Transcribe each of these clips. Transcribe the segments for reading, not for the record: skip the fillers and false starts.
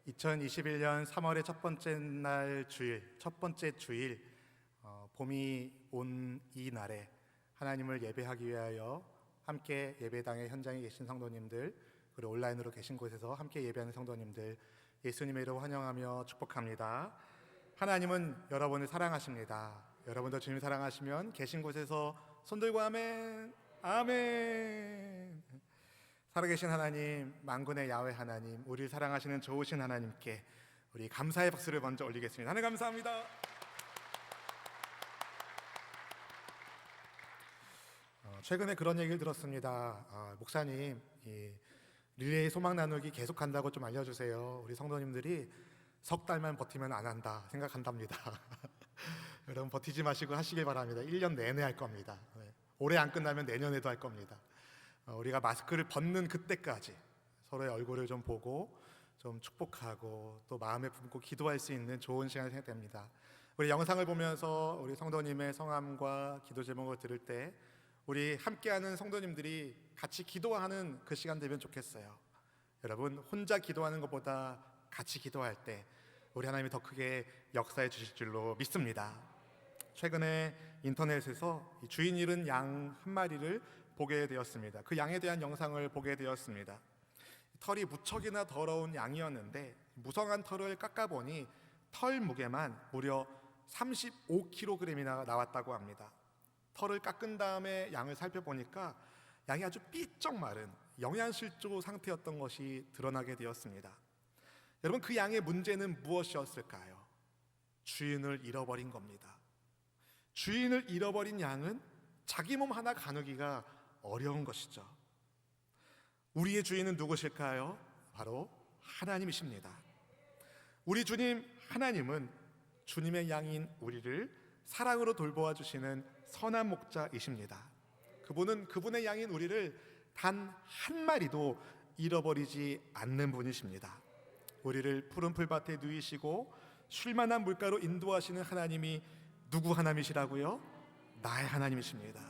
2021년 3월의 첫 번째 주일, 봄이 온 이 날에 하나님을 예배하기 위하여 함께 예배당의 현장에 계신 성도님들, 그리고 온라인으로 계신 곳에서 함께 예배하는 성도님들, 예수님의 이름으로 환영하며 축복합니다. 하나님은 여러분을 사랑하십니다. 여러분도 주님 사랑하시면 계신 곳에서 손들고 아멘, 아멘. 살아계신 하나님, 만군의 야훼 하나님, 우리를 사랑하시는 좋으신 하나님께 우리 감사의 박수를 먼저 올리겠습니다. 하나님 감사합니다. 최근에 그런 얘기를 들었습니다. 목사님, 릴레이 소망 나누기 계속 간다고 좀 알려주세요. 우리 성도님들이 석 달만 버티면 안 한다 생각한답니다. 여러분 버티지 마시고 하시길 바랍니다. 1년 내내 할 겁니다. 올해 안 끝나면 내년에도 할 겁니다. 우리가 마스크를 벗는 그때까지 서로의 얼굴을 좀 보고 좀 축복하고 또 마음에 품고 기도할 수 있는 좋은 시간이 생각됩니다. 우리 영상을 보면서 우리 성도님의 성함과 기도 제목을 들을 때 우리 함께하는 성도님들이 같이 기도하는 그 시간 되면 좋겠어요. 여러분, 혼자 기도하는 것보다 같이 기도할 때 우리 하나님이 더 크게 역사해 주실 줄로 믿습니다. 최근에 인터넷에서 주인 잃은 양 한 마리를 보게 되었습니다. 그 양에 대한 영상을 보게 되었습니다. 털이 무척이나 더러운 양이었는데 무성한 털을 깎아보니 털 무게만 무려 35kg이나 나왔다고 합니다. 털을 깎은 다음에 양을 살펴보니까 양이 아주 삐쩍 마른 영양실조 상태였던 것이 드러나게 되었습니다. 여러분, 그 양의 문제는 무엇이었을까요? 주인을 잃어버린 겁니다. 주인을 잃어버린 양은 자기 몸 하나 가누기가 어려운 것이죠. 우리의 주인은 누구실까요? 바로 하나님이십니다. 우리 주님 하나님은 주님의 양인 우리를 사랑으로 돌보아 주시는 선한 목자이십니다. 그분은 그분의 양인 우리를 단 한 마리도 잃어버리지 않는 분이십니다. 우리를 푸른 풀밭에 누이시고 쉴만한 물가로 인도하시는 하나님이 누구 하나님이시라고요? 나의 하나님이십니다.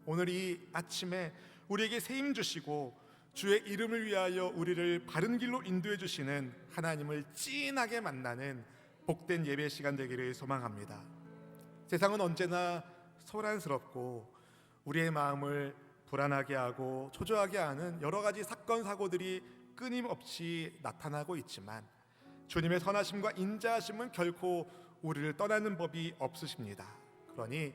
오늘 이 아침에 우리에게 새 힘 주시고 주의 이름을 위하여 우리를 바른 길로 인도해 주시는 하나님을 찐하게 만나는 복된 예배 시간 되기를 소망합니다. 세상은 언제나 소란스럽고 우리의 마음을 불안하게 하고 초조하게 하는 여러 가지 사건 사고들이 끊임없이 나타나고 있지만 주님의 선하심과 인자하심은 결코 우리를 떠나는 법이 없으십니다. 그러니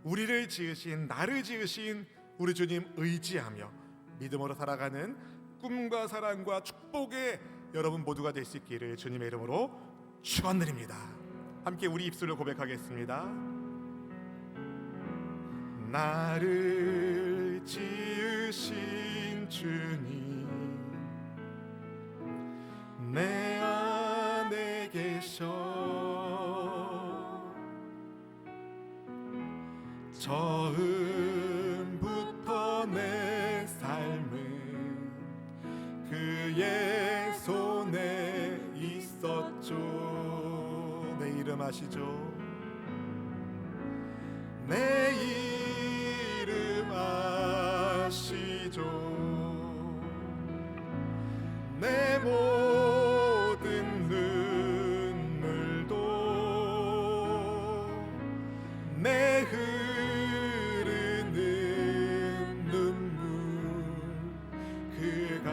우리를 지으신, 나를 지으신 우리 주님 의지하며 믿음으로 살아가는 꿈과 사랑과 축복의 여러분 모두가 될 수 있기를 주님의 이름으로 축원드립니다. 함께 우리 입술로 고백하겠습니다. 나를 지으신 주님, 내 안에 계셔. 처음부터 내 삶은 그의 손에 있었죠. 내 이름 아시죠? 내 이름 아시죠? 내 모든 눈물도 내 흐르는 눈물 그가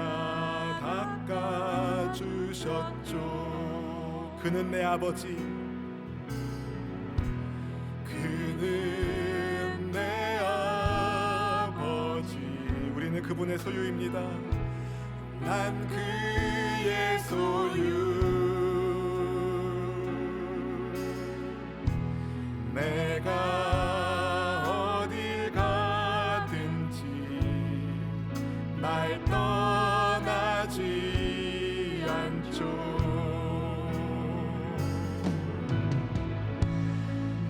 닦아주셨죠. 그는 내 아버지, 그는 내 아버지. 우리는 그분의 소유입니다. 난 그의 소유. 내가 어딜 가든지 날 떠나지 않죠.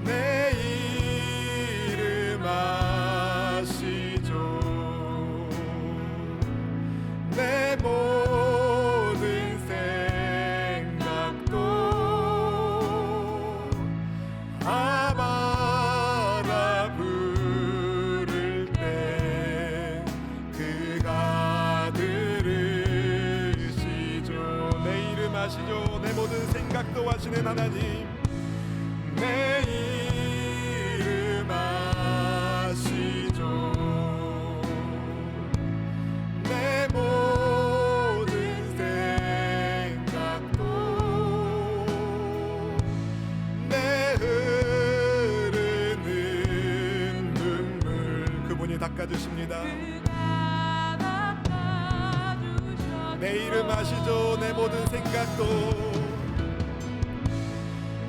내 이름 아시죠? 내 모든 생각도 아마 아시죠. 내 모든 생각도 아시는 하나님, 내 이름 아시죠. 내 모든 생각도, 내 흐르는 눈물 그분이 닦아주십니다. 내 이름 아시죠. 내 모든 생각도,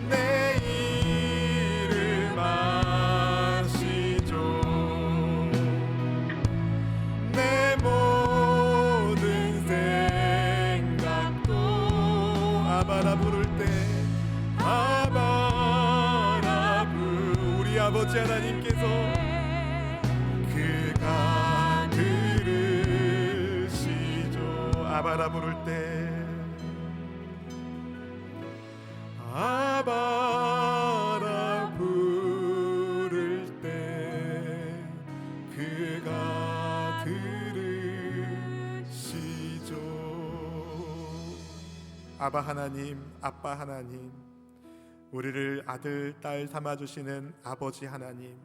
내 이름 아시죠. 내 모든 생각도, 아바라 부를 때 아바라 우리 아버지 하나님께서 그가 들으시죠. 아바라 부를 때 아바라 부를 때 그가 들으시죠. 아바 하나님, 아빠 하나님, 우리를 아들, 딸 삼아주시는 아버지 하나님,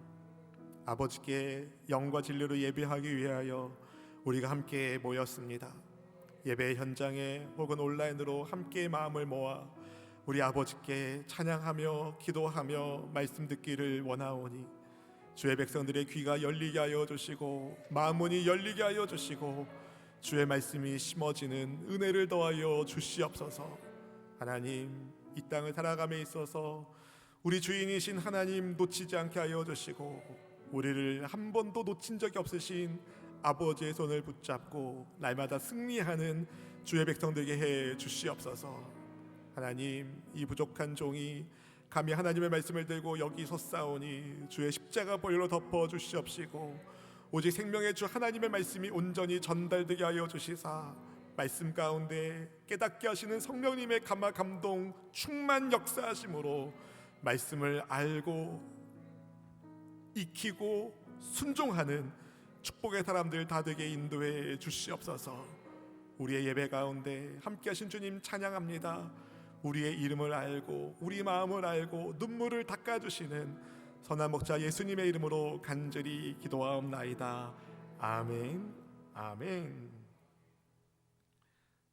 아버지께 영과 진리로 예배하기 위하여 우리가 함께 모였습니다. 예배 현장에 혹은 온라인으로 함께 마음을 모아 우리 아버지께 찬양하며 기도하며 말씀 듣기를 원하오니 주의 백성들의 귀가 열리게 하여 주시고 마음문이 열리게 하여 주시고 주의 말씀이 심어지는 은혜를 더하여 주시옵소서. 하나님, 이 땅을 살아감에 있어서 우리 주인이신 하나님 놓치지 않게 하여 주시고 우리를 한 번도 놓친 적이 없으신 아버지의 손을 붙잡고 날마다 승리하는 주의 백성들에게 해 주시옵소서. 하나님, 이 부족한 종이 감히 하나님의 말씀을 들고 여기 섰사오니 주의 십자가 보혈로 덮어 주시옵시고 오직 생명의 주 하나님의 말씀이 온전히 전달되게 하여 주시사 말씀 가운데 깨닫게 하시는 성령님의 감화 감동 충만 역사하심으로 말씀을 알고 익히고 순종하는 축복의 사람들 다 되게 인도해 주시옵소서. 우리의 예배 가운데 함께 하신 주님 찬양합니다. 우리의 이름을 알고 우리 마음을 알고 눈물을 닦아주시는 선한 목자 예수님의 이름으로 간절히 기도하옵나이다. 아멘. 아멘.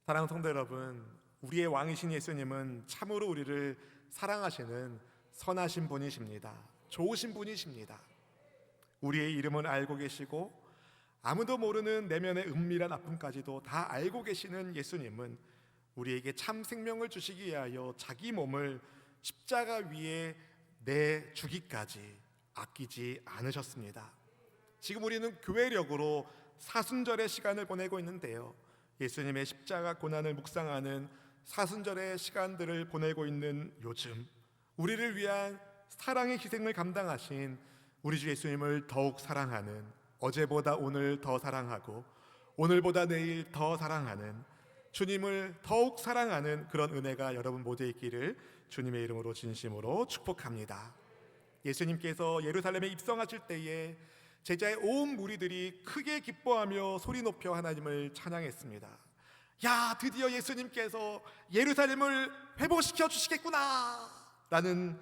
사랑하는 성도 여러분, 우리의 왕이신 예수님은 참으로 우리를 사랑하시는 선하신 분이십니다. 좋으신 분이십니다. 우리의 이름을 알고 계시고 아무도 모르는 내면의 은밀한 아픔까지도 다 알고 계시는 예수님은 우리에게 참 생명을 주시기 위하여 자기 몸을 십자가 위에 내주기까지 아끼지 않으셨습니다. 지금 우리는 교회력으로 사순절의 시간을 보내고 있는데요, 예수님의 십자가 고난을 묵상하는 사순절의 시간들을 보내고 있는 요즘 우리를 위한 사랑의 희생을 감당하신 우리 주 예수님을 더욱 사랑하는, 어제보다 오늘 더 사랑하고 오늘보다 내일 더 사랑하는 주님을 더욱 사랑하는 그런 은혜가 여러분 모두에 있기를 주님의 이름으로 진심으로 축복합니다. 예수님께서 예루살렘에 입성하실 때에 제자의 온 무리들이 크게 기뻐하며 소리 높여 하나님을 찬양했습니다. 야, 드디어 예수님께서 예루살렘을 회복시켜 주시겠구나 라는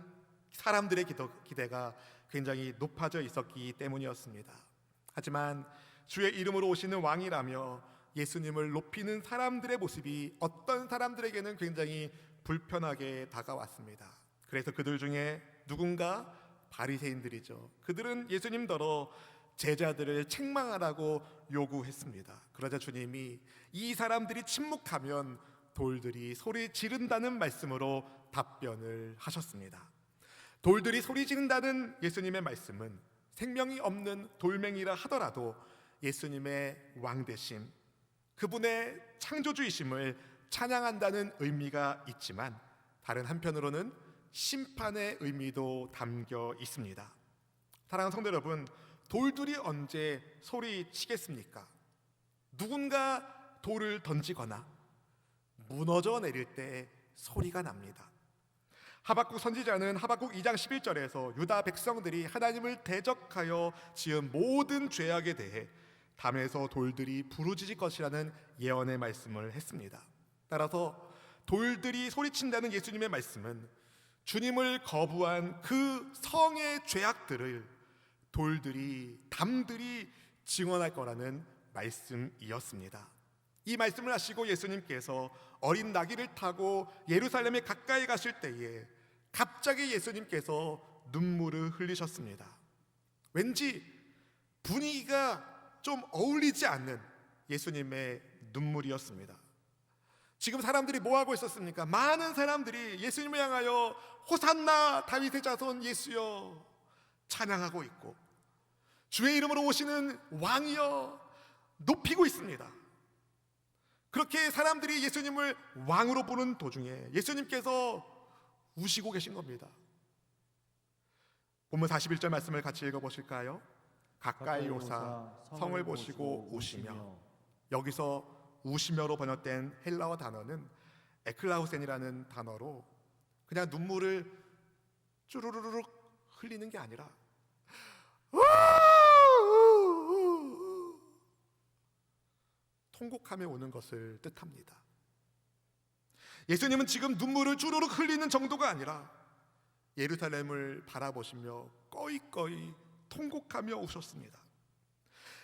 사람들의 기대가 굉장히 높아져 있었기 때문이었습니다. 하지만 주의 이름으로 오시는 왕이라며 예수님을 높이는 사람들의 모습이 어떤 사람들에게는 굉장히 불편하게 다가왔습니다. 그래서 그들 중에 누군가 바리새인들이죠. 그들은 예수님더러 제자들을 책망하라고 요구했습니다. 그러자 주님이 이 사람들이 침묵하면 돌들이 소리 지른다는 말씀으로 답변을 하셨습니다. 돌들이 소리 지른다는 예수님의 말씀은 생명이 없는 돌멩이라 하더라도 예수님의 왕되심, 그분의 창조주이심을 찬양한다는 의미가 있지만 다른 한편으로는 심판의 의미도 담겨 있습니다. 사랑하는 성도 여러분, 돌들이 언제 소리치겠습니까? 누군가 돌을 던지거나 무너져 내릴 때 소리가 납니다. 하박국 선지자는 하박국 2장 11절에서 유다 백성들이 하나님을 대적하여 지은 모든 죄악에 대해 담에서 돌들이 부르짖을 것이라는 예언의 말씀을 했습니다. 따라서 돌들이 소리친다는 예수님의 말씀은 주님을 거부한 그 성의 죄악들을 돌들이, 담들이 증언할 거라는 말씀이었습니다. 이 말씀을 하시고 예수님께서 어린 나귀를 타고 예루살렘에 가까이 가실 때에 갑자기 예수님께서 눈물을 흘리셨습니다. 왠지 분위기가 좀 어울리지 않는 예수님의 눈물이었습니다. 지금 사람들이 뭐 하고 있었습니까? 많은 사람들이 예수님을 향하여 호산나 다윗의 자손 예수여 찬양하고 있고, 주의 이름으로 오시는 왕이여 높이고 있습니다. 그렇게 사람들이 예수님을 왕으로 부르는 도중에 예수님께서 우시고 계신 겁니다. 본문 41절 말씀을 같이 읽어보실까요? 가까이 오사 성을 보시고 우시며. 여기서 우시며로 번역된 헬라어 단어는 에클라우센이라는 단어로 그냥 눈물을 쭈루루룩 흘리는 게 아니라 통곡하며 우는 것을 뜻합니다. 예수님은 지금 눈물을 주르륵 흘리는 정도가 아니라 예루살렘을 바라보시며 꺼이꺼이 통곡하며 우셨습니다.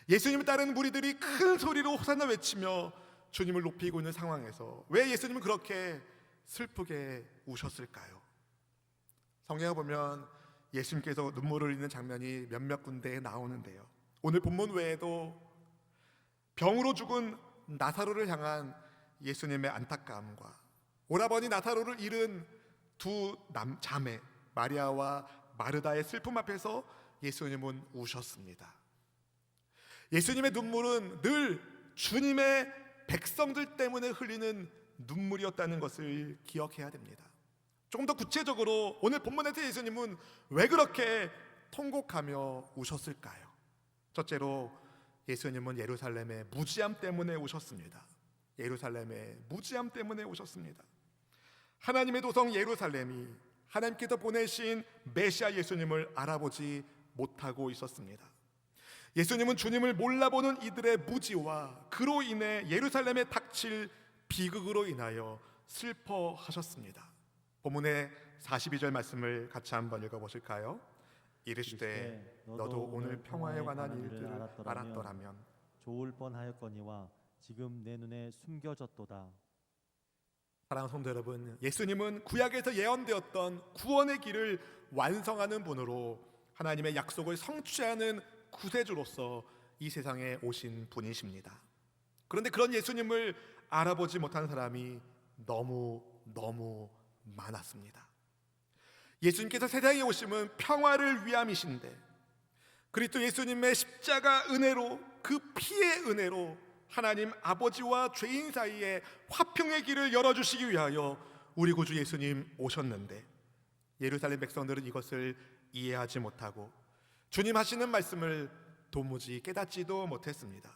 예수님을 따르는 무리들이 큰 소리로 호산나 외치며 주님을 높이고 있는 상황에서 왜 예수님은 그렇게 슬프게 우셨을까요? 성경에 보면 예수님께서 눈물을 흘리는 장면이 몇몇 군데에 나오는데요, 오늘 본문 외에도 병으로 죽은 나사로를 향한 예수님의 안타까움과 오라버니 나사로를 잃은 두 자매 마리아와 마르다의 슬픔 앞에서 예수님은 우셨습니다. 예수님의 눈물은 늘 주님의 백성들 때문에 흘리는 눈물이었다는 것을 기억해야 됩니다. 조금 더 구체적으로 오늘 본문에서 예수님은 왜 그렇게 통곡하며 우셨을까요? 첫째로 예수님은 예루살렘의 무지함 때문에 우셨습니다. 예루살렘의 무지함 때문에 우셨습니다. 하나님의 도성 예루살렘이 하나님께서 보내신 메시아 예수님을 알아보지 못하고 있었습니다. 예수님은 주님을 몰라보는 이들의 무지와 그로 인해 예루살렘에 닥칠 비극으로 인하여 슬퍼하셨습니다. 본문의 42절 말씀을 같이 한번 읽어보실까요? 이르시되 너도 오늘 평화에 관한 일들을 알았더라면 좋을 뻔하였거니와 지금 내 눈에 숨겨졌도다. 사랑하는 성도 여러분, 예수님은 구약에서 예언되었던 구원의 길을 완성하는 분으로 하나님의 약속을 성취하는 구세주로서 이 세상에 오신 분이십니다. 그런데 그런 예수님을 알아보지 못하는 사람이 너무 많았습니다. 예수님께서 세상에 오심은 평화를 위함이신데, 그리스도 예수님의 십자가 은혜로, 그 피의 은혜로 하나님 아버지와 죄인 사이에 화평의 길을 열어주시기 위하여 우리 구주 예수님 오셨는데, 예루살렘 백성들은 이것을 이해하지 못하고 주님 하시는 말씀을 도무지 깨닫지도 못했습니다.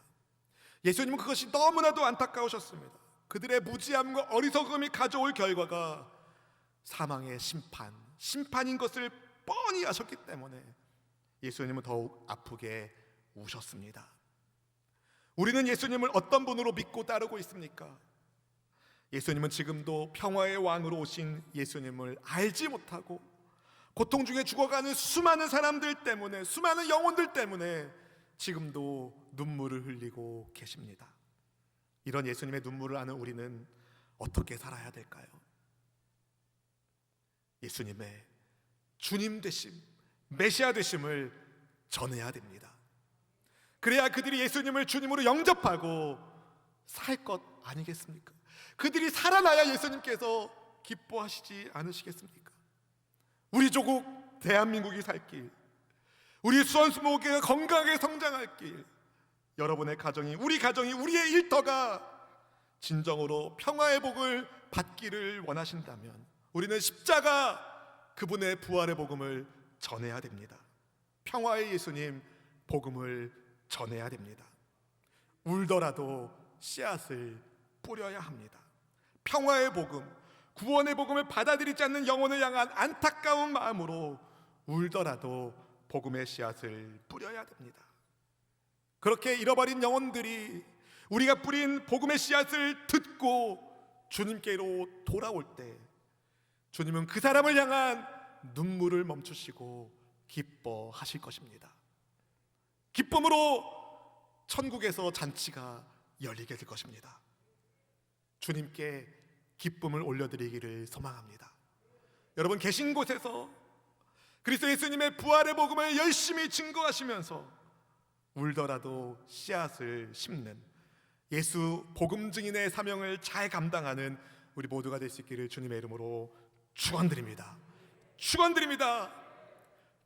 예수님은 그것이 너무나도 안타까우셨습니다. 그들의 무지함과 어리석음이 가져올 결과가 사망의 심판인 것을 뻔히 아셨기 때문에 예수님은 더욱 아프게 우셨습니다. 우리는 예수님을 어떤 분으로 믿고 따르고 있습니까? 예수님은 지금도 평화의 왕으로 오신 예수님을 알지 못하고 고통 중에 죽어가는 수많은 사람들 때문에, 수많은 영혼들 때문에 지금도 눈물을 흘리고 계십니다. 이런 예수님의 눈물을 아는 우리는 어떻게 살아야 될까요? 예수님의 주님 되심, 메시아 되심을 전해야 됩니다. 그래야 그들이 예수님을 주님으로 영접하고 살 것 아니겠습니까? 그들이 살아나야 예수님께서 기뻐하시지 않으시겠습니까? 우리 조국 대한민국이 살 길, 우리 수원수목회가 건강하게 성장할 길, 여러분의 가정이, 우리 가정이, 우리의 일터가 진정으로 평화의 복을 받기를 원하신다면 우리는 십자가 그분의 부활의 복음을 전해야 됩니다. 평화의 예수님 복음을 전해야 됩니다. 울더라도 씨앗을 뿌려야 합니다. 평화의 복음, 구원의 복음을 받아들이지 않는 영혼을 향한 안타까운 마음으로 울더라도 복음의 씨앗을 뿌려야 됩니다. 그렇게 잃어버린 영혼들이 우리가 뿌린 복음의 씨앗을 듣고 주님께로 돌아올 때 주님은 그 사람을 향한 눈물을 멈추시고 기뻐하실 것입니다. 기쁨으로 천국에서 잔치가 열리게 될 것입니다. 주님께 기쁨을 올려드리기를 소망합니다. 여러분 계신 곳에서 그리스도 예수님의 부활의 복음을 열심히 증거하시면서 울더라도 씨앗을 심는 예수 복음 증인의 사명을 잘 감당하는 우리 모두가 될 수 있기를 주님의 이름으로 축원드립니다. 축원드립니다.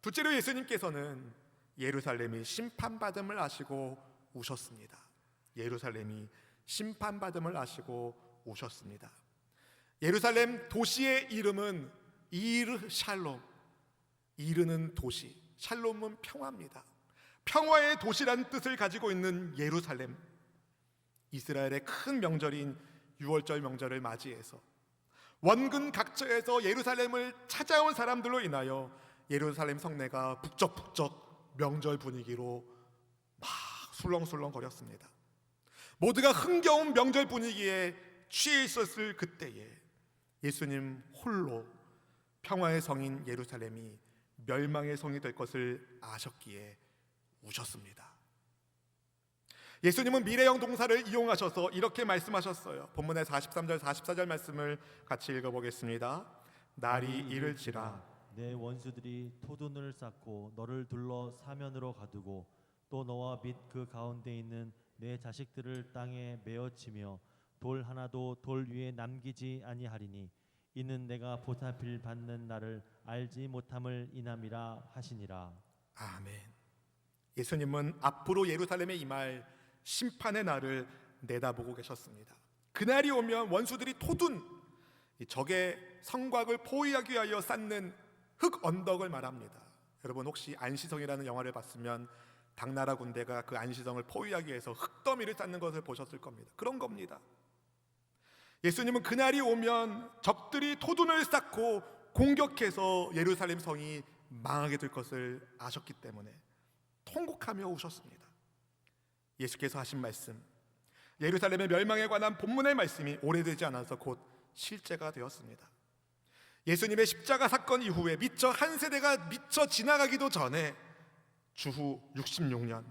둘째로 예수님께서는 예루살렘이 심판받음을 아시고 우셨습니다. 예루살렘이 심판받음을 아시고 우셨습니다. 예루살렘 도시의 이름은 이르 샬롬, 이르는 도시, 샬롬은 평화입니다. 평화의 도시란 뜻을 가지고 있는 예루살렘, 이스라엘의 큰 명절인 유월절 명절을 맞이해서 원근 각처에서 예루살렘을 찾아온 사람들로 인하여 예루살렘 성내가 북적북적 명절 분위기로 막 술렁술렁 거렸습니다. 모두가 흥겨운 명절 분위기에 취해 있었을 그때에 예수님 홀로 평화의 성인 예루살렘이 멸망의 성이 될 것을 아셨기에 우셨습니다. 예수님은 미래형 동사를 이용하셔서 이렇게 말씀하셨어요. 본문의 43절 44절 말씀을 같이 읽어보겠습니다. 날이 이를지라 내 원수들이 토둔을 쌓고 너를 둘러 사면으로 가두고 또 너와 및 그 가운데 있는 내 자식들을 땅에 메어치며 돌 하나도 돌 위에 남기지 아니하리니 이는 내가 보살필 받는 날을 알지 못함을 인함이라 하시니라. 아멘. 예수님은 앞으로 예루살렘에 임할 심판의 날을 내다보고 계셨습니다. 그날이 오면 원수들이 토둔 적의 성곽을 포위하기 위하여 쌓는 흙 언덕을 말합니다. 여러분 혹시 안시성이라는 영화를 봤으면 당나라 군대가 그 안시성을 포위하기 위해서 흙더미를 쌓는 것을 보셨을 겁니다. 그런 겁니다. 예수님은 그날이 오면 적들이 토둔을 쌓고 공격해서 예루살렘 성이 망하게 될 것을 아셨기 때문에 통곡하며 우셨습니다. 예수께서 하신 말씀, 예루살렘의 멸망에 관한 본문의 말씀이 오래되지 않아서 곧 실제가 되었습니다. 예수님의 십자가 사건 이후에 미처 한 세대가 미처 지나가기도 전에 주후 66년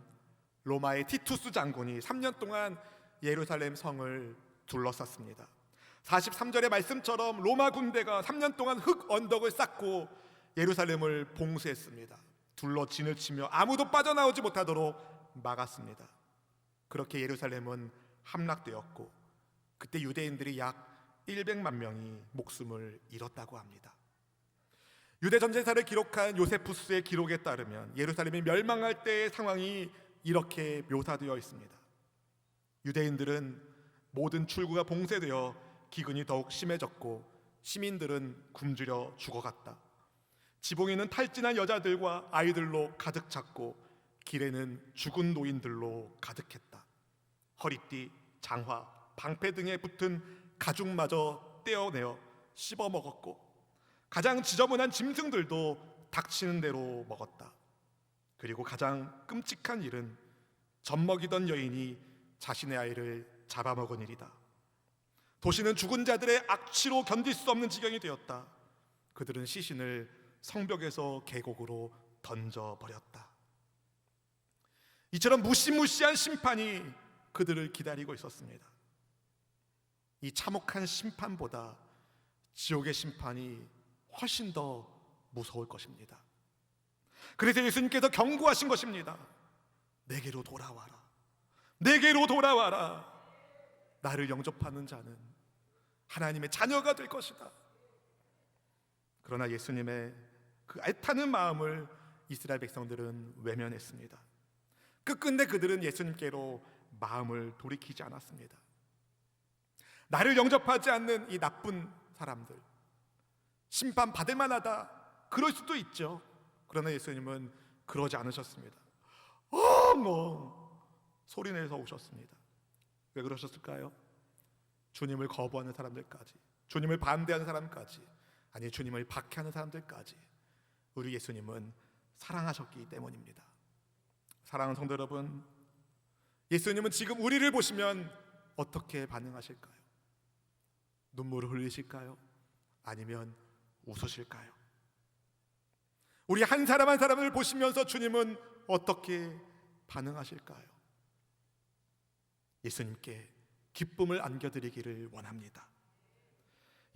로마의 티투스 장군이 3년 동안 예루살렘 성을 둘러쌌습니다. 43절의 말씀처럼 로마 군대가 3년 동안 흙 언덕을 쌓고 예루살렘을 봉쇄했습니다. 둘러 진을 치며 아무도 빠져나오지 못하도록 막았습니다. 그렇게 예루살렘은 함락되었고 그때 유대인들이 약 100만 명이 목숨을 잃었다고 합니다. 유대 전쟁사를 기록한 요세푸스의 기록에 따르면 예루살렘이 멸망할 때의 상황이 이렇게 묘사되어 있습니다. 유대인들은 모든 출구가 봉쇄되어 기근이 더욱 심해졌고 시민들은 굶주려 죽어갔다. 지붕에는 탈진한 여자들과 아이들로 가득 찼고 길에는 죽은 노인들로 가득했다. 허리띠, 장화, 방패 등에 붙은 가죽마저 떼어내어 씹어먹었고 가장 지저분한 짐승들도 닥치는 대로 먹었다. 그리고 가장 끔찍한 일은 젖먹이던 여인이 자신의 아이를 잡아먹은 일이다. 도시는 죽은 자들의 악취로 견딜 수 없는 지경이 되었다. 그들은 시신을 성벽에서 계곡으로 던져버렸다. 이처럼 무시무시한 심판이 그들을 기다리고 있었습니다. 이 참혹한 심판보다 지옥의 심판이 훨씬 더 무서울 것입니다. 그래서 예수님께서 경고하신 것입니다. 내게로 돌아와라. 내게로 돌아와라. 나를 영접하는 자는 하나님의 자녀가 될 것이다. 그러나 예수님의 그 애타는 마음을 이스라엘 백성들은 외면했습니다. 끝끝내 그들은 예수님께로 마음을 돌이키지 않았습니다. 나를 영접하지 않는 이 나쁜 사람들, 심판 받을 만하다, 그럴 수도 있죠. 그러나 예수님은 그러지 않으셨습니다. 엉엉 소리내서 오셨습니다. 왜 그러셨을까요? 주님을 거부하는 사람들까지, 주님을 반대하는 사람까지, 아니 주님을 박해하는 사람들까지 우리 예수님은 사랑하셨기 때문입니다. 사랑하는 성도 여러분, 예수님은 지금 우리를 보시면 어떻게 반응하실까요? 눈물을 흘리실까요? 아니면 웃으실까요? 우리 한 사람 한 사람을 보시면서 주님은 어떻게 반응하실까요? 예수님께 기쁨을 안겨드리기를 원합니다.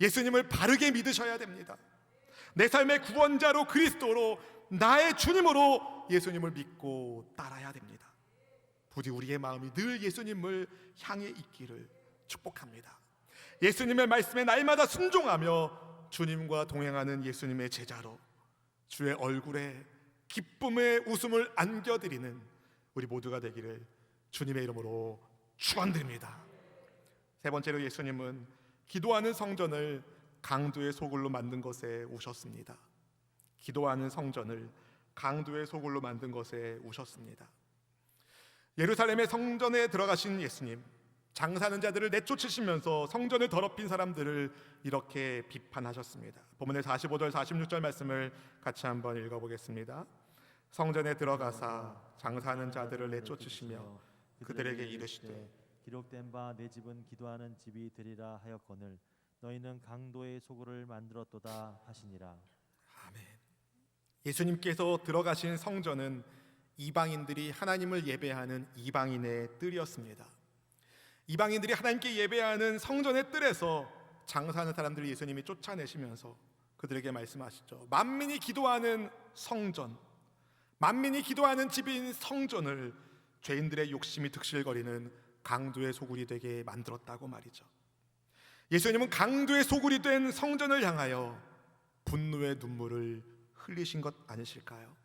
예수님을 바르게 믿으셔야 됩니다. 내 삶의 구원자로 그리스도로 나의 주님으로 예수님을 믿고 따라야 됩니다. 부디 우리의 마음이 늘 예수님을 향해 있기를 축복합니다. 예수님의 말씀에 날마다 순종하며 주님과 동행하는 예수님의 제자로 주의 얼굴에 기쁨의 웃음을 안겨드리는 우리 모두가 되기를 주님의 이름으로 축원드립니다. 세 번째로 예수님은 기도하는 성전을 강도의 소굴로 만든 것에 오셨습니다. 기도하는 성전을 강도의 소굴로 만든 것에 오셨습니다. 예루살렘의 성전에 들어가신 예수님, 장사하는 자들을 내쫓으시면서 성전을 더럽힌 사람들을 이렇게 비판하셨습니다. 본문의 45절 46절 말씀을 같이 한번 읽어보겠습니다. 성전에 들어가사 장사하는 자들을 내쫓으시며 그들에게 이르시되 기록된 바 내 집은 기도하는 집이 되리라 하였거늘 너희는 강도의 소굴을 만들었도다 하시니라. 아멘. 예수님께서 들어가신 성전은 이방인들이 하나님을 예배하는 이방인의 뜰이었습니다. 이방인들이 하나님께 예배하는 성전의 뜰에서 장사하는 사람들을 예수님이 쫓아내시면서 그들에게 말씀하시죠. 만민이 기도하는 성전, 만민이 기도하는 집인 성전을 죄인들의 욕심이 득실거리는 강도의 소굴이 되게 만들었다고 말이죠. 예수님은 강도의 소굴이 된 성전을 향하여 분노의 눈물을 흘리신 것 아니실까요?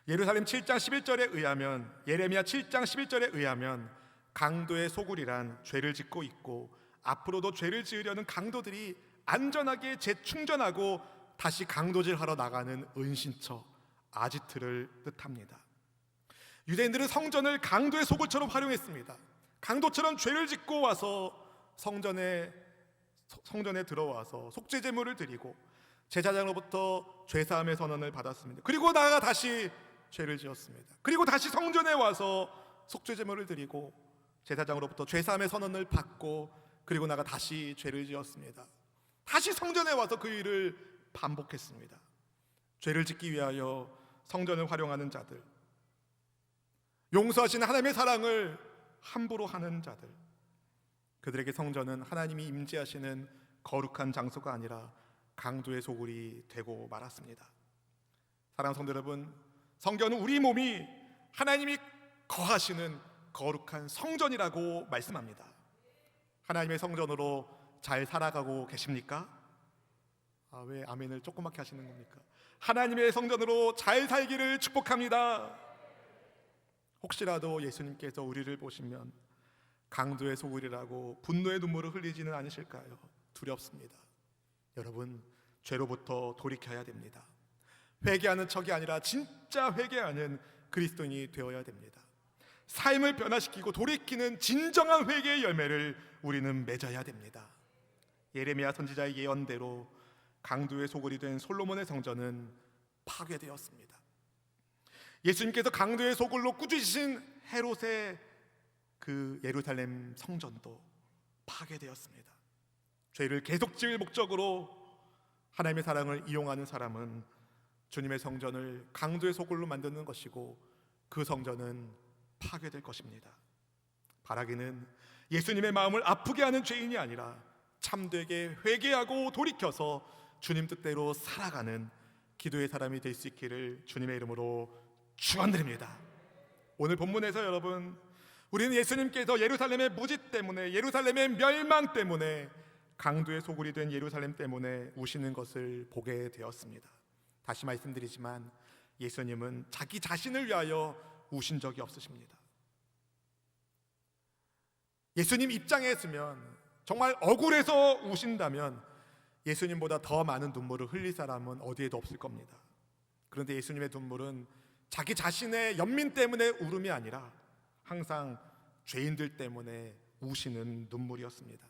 예루살렘 7장 11절에 의하면, 예레미야 7장 11절에 의하면 강도의 소굴이란 죄를 짓고 있고 앞으로도 죄를 지으려는 강도들이 안전하게 재충전하고 다시 강도질하러 나가는 은신처, 아지트를 뜻합니다. 유대인들은 성전을 강도의 소굴처럼 활용했습니다. 강도처럼 죄를 짓고 와서 성전에 들어와서 속죄 제물을 드리고 제사장으로부터 죄사함의 선언을 받았습니다. 그리고 나아가 다시 죄를 지었습니다. 그리고 다시 성전에 와서 속죄 제물을 드리고 제사장으로부터 죄사함의 선언을 받고 그리고 나아가 다시 죄를 지었습니다. 다시 성전에 와서 그 일을 반복했습니다. 죄를 짓기 위하여 성전을 활용하는 자들, 용서하시는 하나님의 사랑을 함부로 하는 자들, 그들에게 성전은 하나님이 임재하시는 거룩한 장소가 아니라 강도의 소굴이 되고 말았습니다. 사랑하는 성도 여러분, 성경은 우리 몸이 하나님이 거하시는 거룩한 성전이라고 말씀합니다. 하나님의 성전으로 잘 살아가고 계십니까? 왜 아멘을 조그맣게 하시는 겁니까? 하나님의 성전으로 잘 살기를 축복합니다. 혹시라도 예수님께서 우리를 보시면 강도의 소굴이라고 분노의 눈물을 흘리지는 않으실까요? 두렵습니다. 여러분, 죄로부터 돌이켜야 됩니다. 회개하는 척이 아니라 진짜 회개하는 그리스도인이 되어야 됩니다. 삶을 변화시키고 돌이키는 진정한 회개의 열매를 우리는 맺어야 됩니다. 예레미야 선지자의 예언대로 강도의 소굴이 된 솔로몬의 성전은 파괴되었습니다. 예수님께서 강도의 소굴로 꾸짖으신 헤롯의 그 예루살렘 성전도 파괴되었습니다. 죄를 계속 지을 목적으로 하나님의 사랑을 이용하는 사람은 주님의 성전을 강도의 소굴로 만드는 것이고 그 성전은 파괴될 것입니다. 바라기는 예수님의 마음을 아프게 하는 죄인이 아니라 참되게 회개하고 돌이켜서 주님 뜻대로 살아가는 기도의 사람이 될 수 있기를 주님의 이름으로 축원드립니다. 오늘 본문에서 여러분, 우리는 예수님께서 예루살렘의 무지 때문에, 예루살렘의 멸망 때문에, 강도의 소굴이 된 예루살렘 때문에 우시는 것을 보게 되었습니다. 다시 말씀드리지만 예수님은 자기 자신을 위하여 우신 적이 없으십니다. 예수님 입장에 있으면, 정말 억울해서 우신다면 예수님보다 더 많은 눈물을 흘릴 사람은 어디에도 없을 겁니다. 그런데 예수님의 눈물은 자기 자신의 연민 때문에 울음이 아니라 항상 죄인들 때문에 우시는 눈물이었습니다.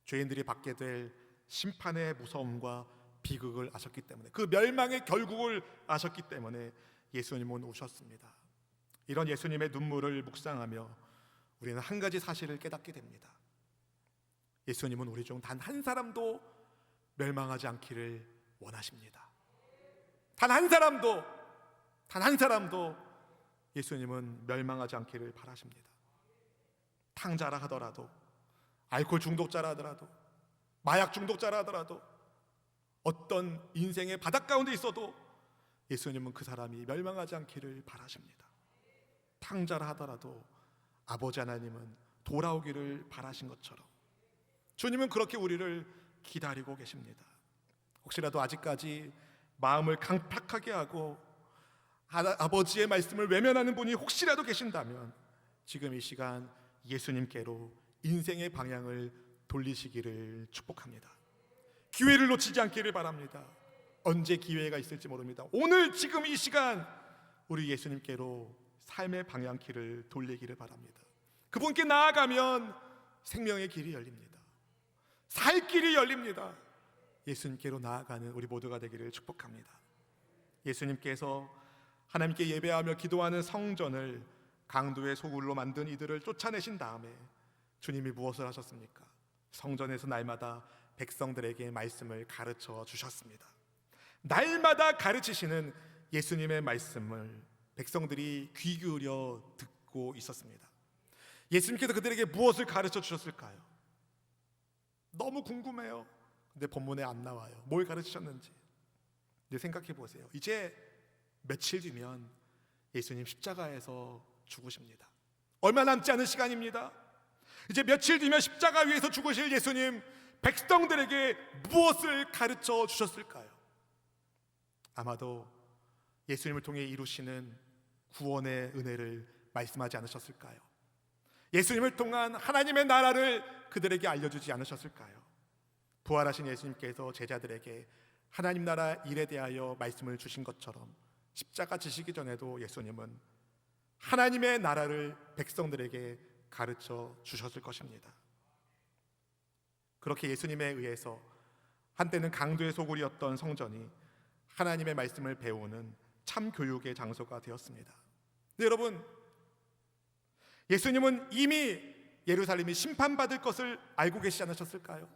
죄인들이 받게 될 심판의 무서움과 비극을 아셨기 때문에, 그 멸망의 결국을 아셨기 때문에 예수님은 우셨습니다. 이런 예수님의 눈물을 묵상하며 우리는 한 가지 사실을 깨닫게 됩니다. 예수님은 우리 중 단 한 사람도 멸망하지 않기를 원하십니다. 단 한 사람도 예수님은 멸망하지 않기를 바라십니다. 탕자라 하더라도, 알코올 중독자라 하더라도, 마약 중독자라 하더라도, 어떤 인생의 바닥 가운데 있어도 예수님은 그 사람이 멸망하지 않기를 바라십니다. 탕자라 하더라도 아버지 하나님은 돌아오기를 바라신 것처럼 주님은 그렇게 우리를 기다리고 계십니다. 혹시라도 아직까지 마음을 강팍하게 하고 아버지의 말씀을 외면하는 분이 혹시라도 계신다면 지금 이 시간 예수님께로 인생의 방향을 돌리시기를 축복합니다. 기회를 놓치지 않기를 바랍니다. 언제 기회가 있을지 모릅니다. 오늘 지금 이 시간 우리 예수님께로 삶의 방향키를 돌리기를 바랍니다. 그분께 나아가면 생명의 길이 열립니다. 살 길이 열립니다. 예수님께로 나아가는 우리 모두가 되기를 축복합니다. 예수님께서 하나님께 예배하며 기도하는 성전을 강도의 소굴로 만든 이들을 쫓아내신 다음에 주님이 무엇을 하셨습니까? 성전에서 날마다 백성들에게 말씀을 가르쳐 주셨습니다. 날마다 가르치시는 예수님의 말씀을 백성들이 귀 기울여 듣고 있었습니다. 예수님께서 그들에게 무엇을 가르쳐 주셨을까요? 너무 궁금해요. 근데 본문에 안 나와요. 뭘 가르치셨는지. 근데 생각해 보세요. 이제 며칠 뒤면 예수님 십자가에서 죽으십니다. 얼마 남지 않은 시간입니다. 이제 며칠 뒤면 십자가 위에서 죽으실 예수님, 백성들에게 무엇을 가르쳐 주셨을까요? 아마도 예수님을 통해 이루시는 구원의 은혜를 말씀하지 않으셨을까요? 예수님을 통한 하나님의 나라를 그들에게 알려주지 않으셨을까요? 부활하신 예수님께서 제자들에게 하나님 나라 일에 대하여 말씀을 주신 것처럼 십자가 지시기 전에도 예수님은 하나님의 나라를 백성들에게 가르쳐 주셨을 것입니다. 그렇게 예수님에 의해서 한때는 강도의 소굴이었던 성전이 하나님의 말씀을 배우는 참 교육의 장소가 되었습니다. 근데 여러분, 예수님은 이미 예루살렘이 심판받을 것을 알고 계시지 않으셨을까요?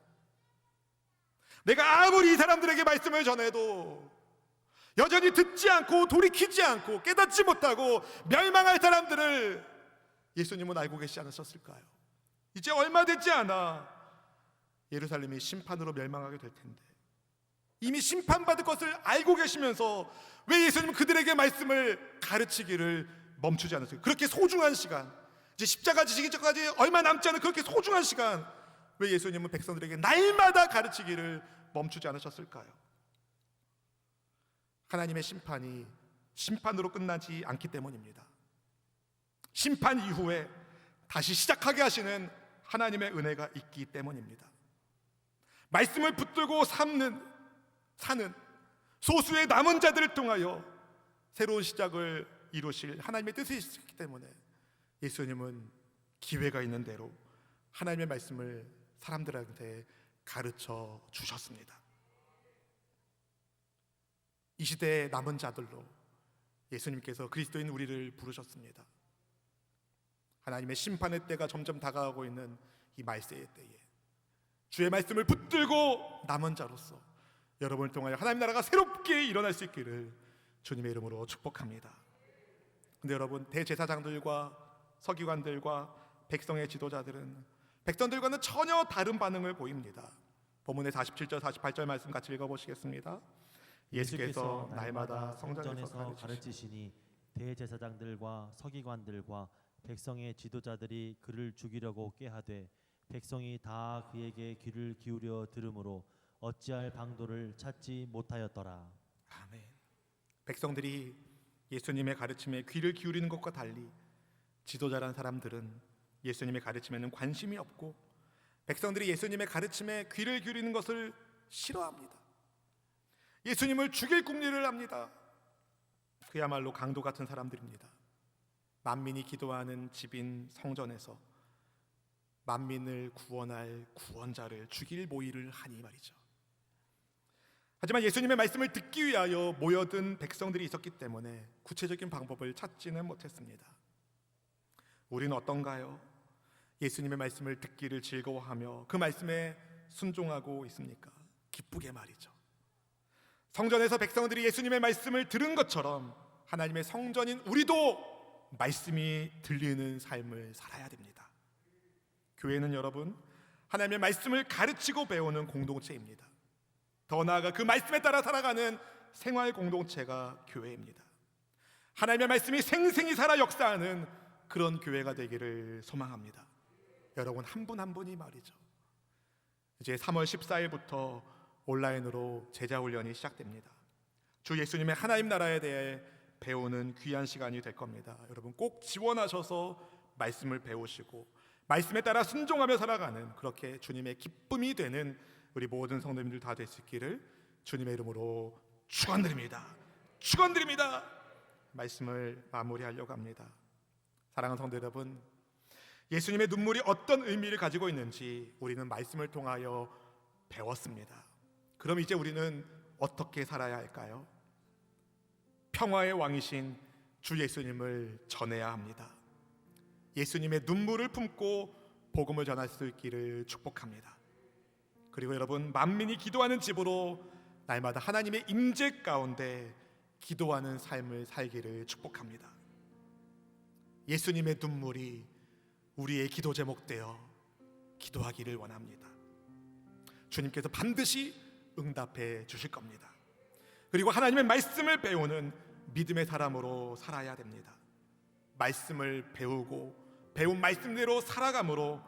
내가 아무리 이 사람들에게 말씀을 전해도 여전히 듣지 않고 돌이키지 않고 깨닫지 못하고 멸망할 사람들을 예수님은 알고 계시지 않으셨을까요? 이제 얼마 되지 않아 예루살렘이 심판으로 멸망하게 될 텐데 이미 심판받을 것을 알고 계시면서 왜 예수님은 그들에게 말씀을 가르치기를 멈추지 않으세요? 그렇게 소중한 시간, 이제 십자가 지시기 전까지 얼마 남지 않은 그렇게 소중한 시간, 왜 예수님은 백성들에게 날마다 가르치기를 멈추지 않으셨을까요? 하나님의 심판이 심판으로 끝나지 않기 때문입니다. 심판 이후에 다시 시작하게 하시는 하나님의 은혜가 있기 때문입니다. 말씀을 붙들고 사는 소수의 남은 자들을 통하여 새로운 시작을 이루실 하나님의 뜻이 있기 때문에 예수님은 기회가 있는 대로 하나님의 말씀을 사람들한테 가르쳐 주셨습니다. 이 시대의 남은 자들로 예수님께서 그리스도인 우리를 부르셨습니다. 하나님의 심판의 때가 점점 다가가고 있는 이 말세의 때에 주의 말씀을 붙들고 남은 자로서 여러분을 통하여 하나님 나라가 새롭게 일어날 수 있기를 주님의 이름으로 축복합니다. 근데 여러분, 대제사장들과 서기관들과 백성의 지도자들은 백성들과는 전혀 다른 반응을 보입니다. 본문의 47절 48절 말씀 같이 읽어보시겠습니다. 예수께서 날마다 성전에서 가르치시니 대제사장들과 서기관들과 백성의 지도자들이 그를 죽이려고 꾀하되 백성이 다 그에게 귀를 기울여 들으므로 어찌할 방도를 찾지 못하였더라. 아멘. 백성들이 예수님의 가르침에 귀를 기울이는 것과 달리 지도자란 사람들은 예수님의 가르침에는 관심이 없고 백성들이 예수님의 가르침에 귀를 기울이는 것을 싫어합니다. 예수님을 죽일 궁리를 합니다. 그야말로 강도 같은 사람들입니다. 만민이 기도하는 집인 성전에서 만민을 구원할 구원자를 죽일 모의를 하니 말이죠. 하지만 예수님의 말씀을 듣기 위하여 모여든 백성들이 있었기 때문에 구체적인 방법을 찾지는 못했습니다. 우리는 어떤가요? 예수님의 말씀을 듣기를 즐거워하며 그 말씀에 순종하고 있습니까? 기쁘게 말이죠. 성전에서 백성들이 예수님의 말씀을 들은 것처럼 하나님의 성전인 우리도 말씀이 들리는 삶을 살아야 됩니다. 교회는 여러분, 하나님의 말씀을 가르치고 배우는 공동체입니다. 더 나아가 그 말씀에 따라 살아가는 생활 공동체가 교회입니다. 하나님의 말씀이 생생히 살아 역사하는 그런 교회가 되기를 소망합니다. 여러분, 한 분 한 분이 말이죠. 이제 3월 14일부터 온라인으로 제자훈련이 시작됩니다. 주 예수님의 하나님 나라에 대해 배우는 귀한 시간이 될 겁니다. 여러분, 꼭 지원하셔서 말씀을 배우시고 말씀에 따라 순종하며 살아가는, 그렇게 주님의 기쁨이 되는 우리 모든 성도님들 다 될 수 있기를 주님의 이름으로 축원드립니다. 축원드립니다. 말씀을 마무리하려고 합니다. 사랑하는 성도 여러분, 예수님의 눈물이 어떤 의미를 가지고 있는지 우리는 말씀을 통하여 배웠습니다. 그럼 이제 우리는 어떻게 살아야 할까요? 평화의 왕이신 주 예수님을 전해야 합니다. 예수님의 눈물을 품고 복음을 전할 수 있기를 축복합니다. 그리고 여러분, 만민이 기도하는 집으로 날마다 하나님의 임재 가운데 기도하는 삶을 살기를 축복합니다. 예수님의 눈물이 우리의 기도 제목 되어 기도하기를 원합니다. 주님께서 반드시 응답해 주실 겁니다. 그리고 하나님의 말씀을 배우는 믿음의 사람으로 살아야 됩니다. 말씀을 배우고 배운 말씀대로 살아감으로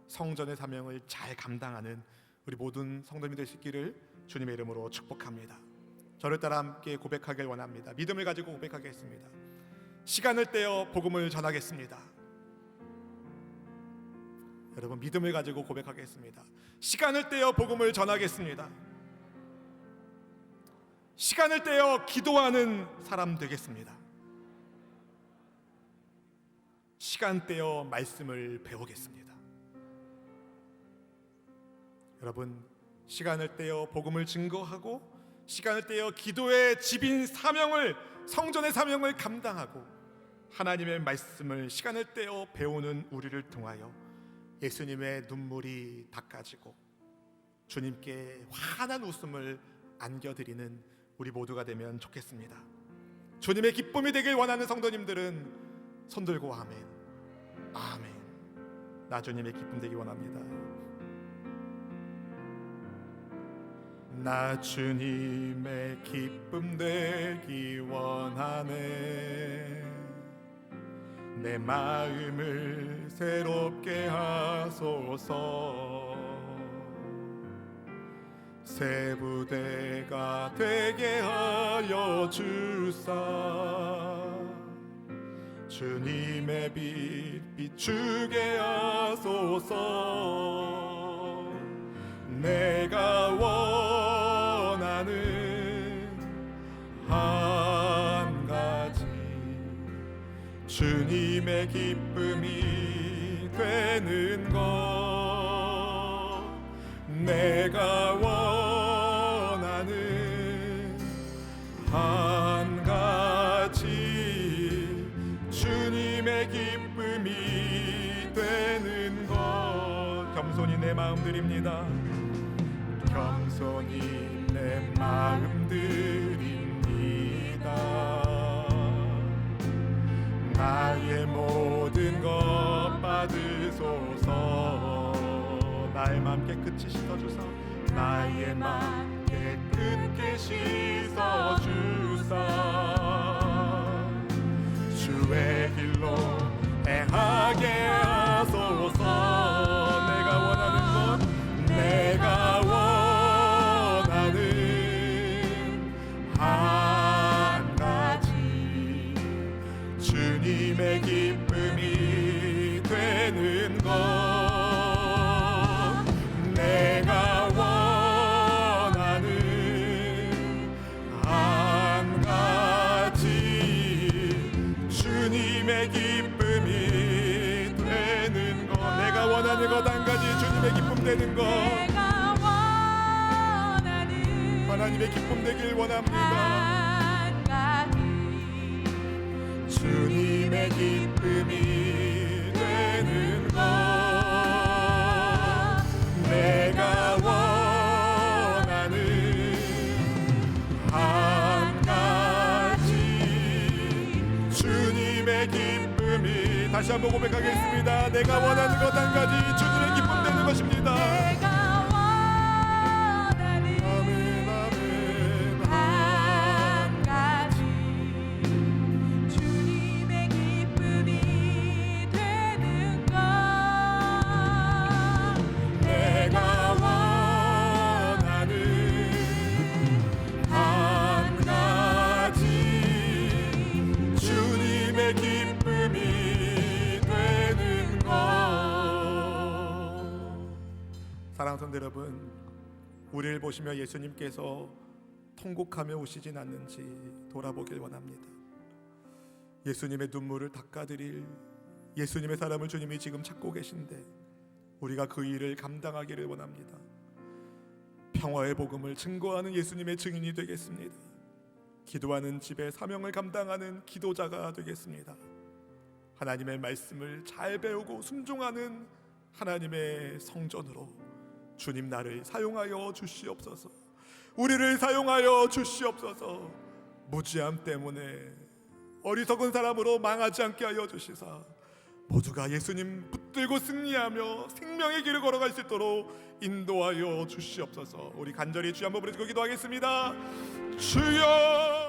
성전의 사명을 잘 감당하는 우리 모든 성도님이 될 수 있기를 주님의 이름으로 축복합니다. 저를 따라 함께 고백하길 원합니다. 믿음을 가지고 고백하겠습니다. 시간을 떼어 복음을 전하겠습니다. 여러분, 믿음을 가지고 고백하겠습니다. 시간을 떼어 복음을 전하겠습니다. 시간을 떼어 기도하는 사람 되겠습니다. 시간 떼어 말씀을 배우겠습니다. 여러분, 시간을 떼어 복음을 증거하고 시간을 떼어 기도의 집인 사명을, 성전의 사명을 감당하고 하나님의 말씀을 시간을 떼어 배우는 우리를 통하여 예수님의 눈물이 닦아지고 주님께 환한 웃음을 안겨드리는 우리 모두가 되면 좋겠습니다. 주님의 기쁨이 되길 원하는 성도님들은 손들고 아멘, 아멘. 나 주님의 기쁨 되기 원합니다. 나 주님의 기쁨 되기 원하네. 내 마음을 새롭게 하소서. 새 부대가 되게 하여 주사. 주님의 빛 비추게 하소서. 내가 원하는 한 가지, 주님의 기쁨이 되는 것. 내가 원하는 한 가지, 주님의 기쁨이 되는 것. 겸손히 내 마음 드립니다. 겸손히 내 마음 드립니다. 나의 모든 것 받으소서. 나의 마음 깨끗이 씻어주사. 나의 마음 깨끗게 씻어주사. 주의 길로 행하게 하소서. 내가 원하는 것, 내가 원하는 한 가지, 주님의 기쁨이 되는 것. 내가 원하는 한 가지, 주님의 기쁨이 되는 것. 내가 원하는 것 한 가지, 주님의 기쁨 되는 것. 내가 원하는 하나님의 기쁨 되길 원합니다. 한 가지, 주님의 기쁨이 되는 것. 다시 한번 고백하겠습니다. 내가 원하는 것 한 가지, 주님의 기쁨 되는 것입니다. 내가 원하는 아멘, 아멘. 한 가지 주님의 기쁨이 되는 것 내가 원하는 한 가지, 주님의 기쁨이 되는 것. 사랑하는 성도 여러분, 우리를 보시며 예수님께서 통곡하며 오시진 않는지 돌아보길 원합니다. 예수님의 눈물을 닦아드릴 예수님의 사람을 주님이 지금 찾고 계신데 우리가 그 일을 감당하기를 원합니다. 평화의 복음을 증거하는 예수님의 증인이 되겠습니다. 기도하는 집의 사명을 감당하는 기도자가 되겠습니다. 하나님의 말씀을 잘 배우고 순종하는 하나님의 성전으로 주님 나를 사용하여 주시옵소서. 우리를 사용하여 주시옵소서. 무지함 때문에 어리석은 사람으로 망하지 않게 하여 주시사 모두가 예수님 붙들고 승리하며 생명의 길을 걸어갈 수 있도록 인도하여 주시옵소서. 우리 간절히 주여 한번 부르짖고 기도하겠습니다. 주여